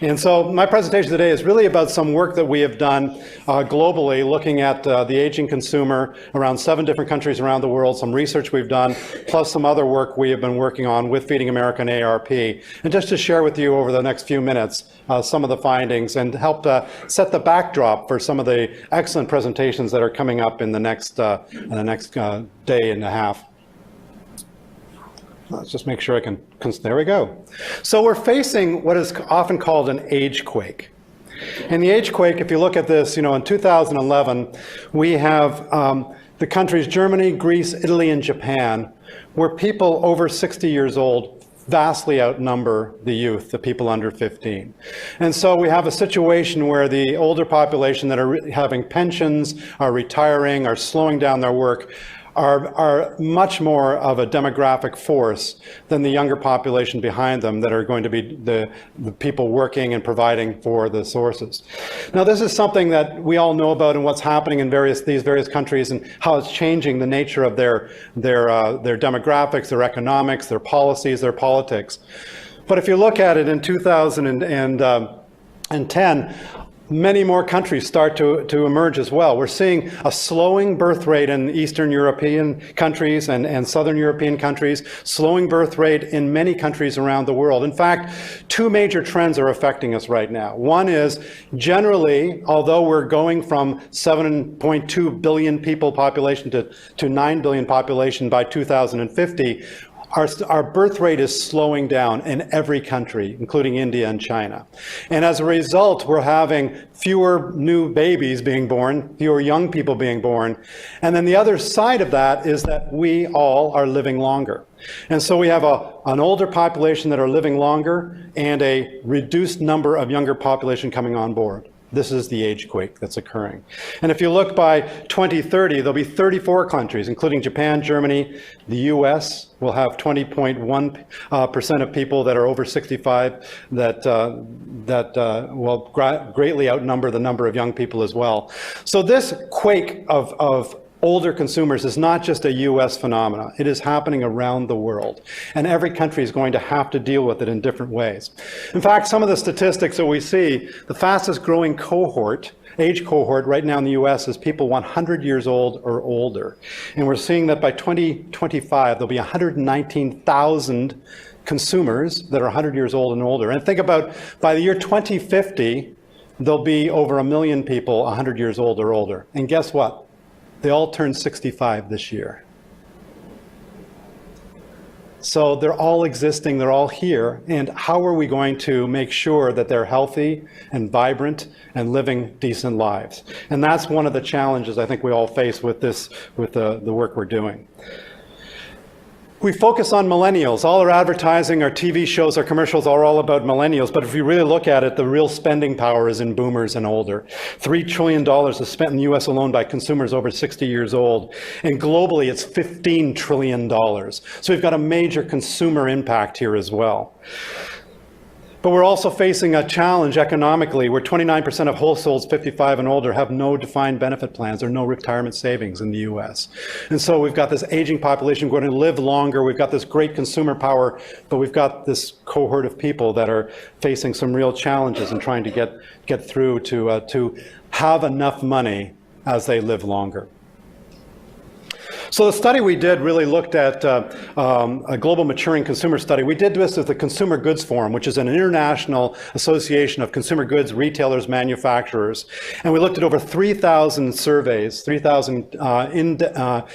And so my presentation today is really about some work that we have done globally, looking at the aging consumer around 7 different countries around the world, some research we've done, plus some other work we have been working on with Feeding America and AARP. And just to share with you over the next few minutes some of the findings and help set the backdrop for some of the excellent presentations that are coming up in the next day and a half. Let's just make sure I can, there we go. So we're facing what is often called an age quake. And the age quake, if you look at this, in 2011, we have the countries Germany, Greece, Italy, and Japan, where people over 60 years old vastly outnumber the youth, the people under 15. And so we have a situation where the older population that are having pensions, are retiring, are slowing down their work, are much more of a demographic force than the younger population behind them that are going to be the people working and providing for the sources. Now, this is something that we all know about and what's happening in these various countries and how it's changing the nature of their demographics, their economics, their policies, their politics. But if you look at it in 2010, many more countries start to emerge as well. We're seeing a slowing birth rate in Eastern European countries and Southern European countries, slowing birth rate in many countries around the world. In fact, 2 major trends are affecting us right now. One is, generally, although we're going from 7.2 billion people population to 9 billion population by 2050, our birth rate is slowing down in every country, including India and China. And as a result, we're having fewer new babies being born, fewer young people being born. And then the other side of that is that we all are living longer. And so we have an older population that are living longer and a reduced number of younger population coming on board. This is the age quake that's occurring. And if you look by 2030, there'll be 34 countries, including Japan, Germany, the US will have 20.1% of people that are over 65 that will greatly outnumber the number of young people as well. So this quake of older consumers is not just a US phenomenon. It is happening around the world. And every country is going to have to deal with it in different ways. In fact, some of the statistics that we see, the fastest growing age cohort right now in the US is people 100 years old or older. And we're seeing that by 2025, there'll be 119,000 consumers that are 100 years old and older. And think about, by the year 2050, there'll be over 1 million people 100 years old or older. And guess what? They all turned 65 this year. So they're all existing, they're all here, and how are we going to make sure that they're healthy and vibrant and living decent lives? And that's one of the challenges I think we all face with the work we're doing. We focus on millennials. All our advertising, our TV shows, our commercials are all about millennials, but if you really look at it, the real spending power is in boomers and older. $3 trillion is spent in the US alone by consumers over 60 years old, and globally it's $15 trillion. So we've got a major consumer impact here as well. But we're also facing a challenge economically where 29% of households 55 and older have no defined benefit plans or no retirement savings in the US. And so we've got this aging population going to live longer. We've got this great consumer power, but we've got this cohort of people that are facing some real challenges and trying to get through to have enough money as they live longer. So the study we did really looked at a global maturing consumer study. We did this with the Consumer Goods Forum, which is an international association of consumer goods retailers, manufacturers. And we looked at over 3,000 surveys, 3,000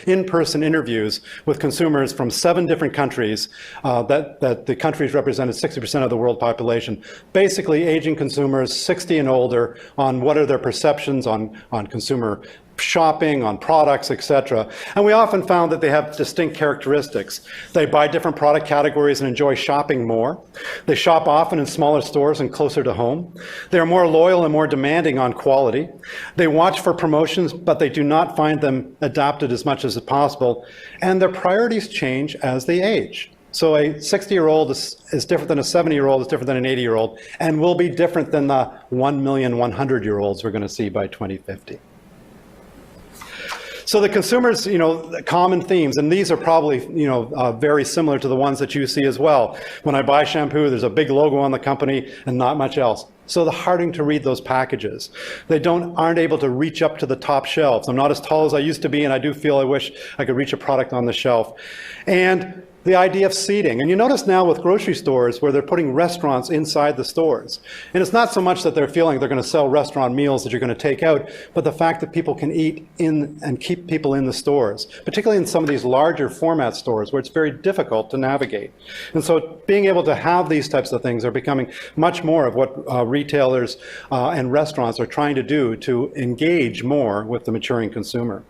in-person interviews with consumers from 7 different countries that the countries represented 60% of the world population. Basically, aging consumers 60 and older on what are their perceptions on consumer shopping, on products, etc. And we often found that they have distinct characteristics. They buy different product categories and enjoy shopping more. They shop often in smaller stores and closer to home. They are more loyal and more demanding on quality. They watch for promotions, but they do not find them adapted as much as possible. And their priorities change as they age. So a 60-year-old is different than a 70-year-old, is different than an 80-year-old, and will be different than the 1 million 100-year-olds we're going to see by 2050. So the consumers, the common themes, and these are probably, very similar to the ones that you see as well. When I buy shampoo, there's a big logo on the company and not much else. So they're harder to read those packages. They aren't able to reach up to the top shelves. I'm not as tall as I used to be, and I do feel I wish I could reach a product on the shelf. And the idea of seating. And you notice now with grocery stores where they're putting restaurants inside the stores. And it's not so much that they're feeling they're going to sell restaurant meals that you're going to take out, but the fact that people can eat in and keep people in the stores, particularly in some of these larger format stores where it's very difficult to navigate. And so being able to have these types of things are becoming much more of what retailers and restaurants are trying to do to engage more with the maturing consumer.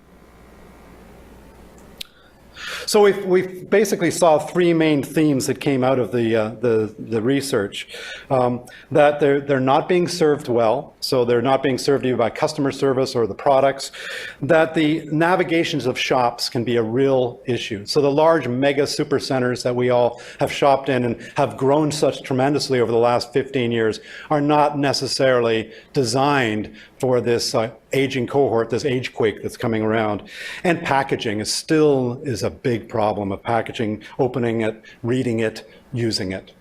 So we basically saw three main themes that came out of the research. That they're not being served well, so they're not being served either by customer service or the products. That the navigations of shops can be a real issue. So the large mega super centers that we all have shopped in and have grown such tremendously over the last 15 years are not necessarily designed for this aging cohort, this age quake that's coming around. And packaging is a big problem of packaging, opening it, reading it, using it.